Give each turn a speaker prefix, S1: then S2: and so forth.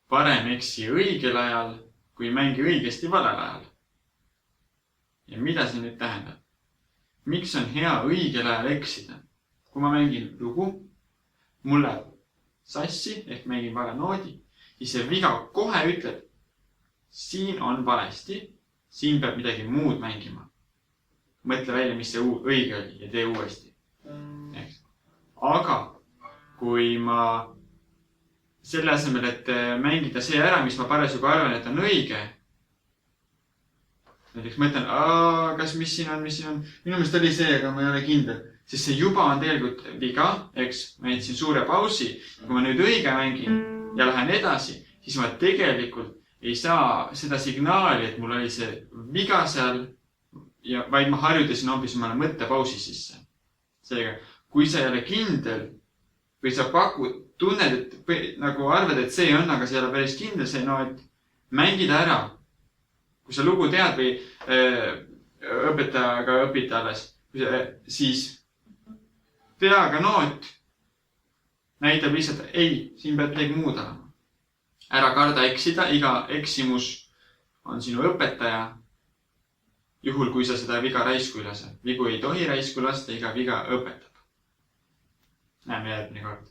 S1: parem eksi õigel ajal, kui mängi õigesti valel ajal. Ja mida see nüüd tähendab? Miks on hea õigel ajal eksida? Kui ma mängin lugu, mul läheb sassi ehk mängin vale noodi, siis see viga kohe ütleb, siin on valesti, siin peab midagi muud mängima. Mõtle välja, mis see õige oli ja tee uuesti. Aga kui ma selle asemel, et mängida see ära, mis ma parasjagu arvan, et on õige, näiteks mõtlen, kas mis siin on, minu meelest oli see, aga ma ei ole kindel, sest see juba on tegelikult viga, eks, ma jätsin suure pausi, kui ma nüüd õige mängin ja lähen edasi, siis ma tegelikult ei saa seda signaali, et mul oli see viga seal, vaid ma harjutasin hoopis omale mõttepausi sisse. Seega, kui sa ei ole kindel või sa tunned, et nagu arvad, et see on, aga see ei ole päris kindel, see et mängida ära. Kui sa lugu tead või õpetajaga õpid alles, siis peaga noot näitab lihtsalt, ei, siin peab midagi muud olema. Ära karda eksida, iga eksimus on sinu õpetaja, juhul kui sa seda viga raisku ei lase. Vigu ei tohi raisku lasta, iga viga õpetab. Näeme järgmine kord.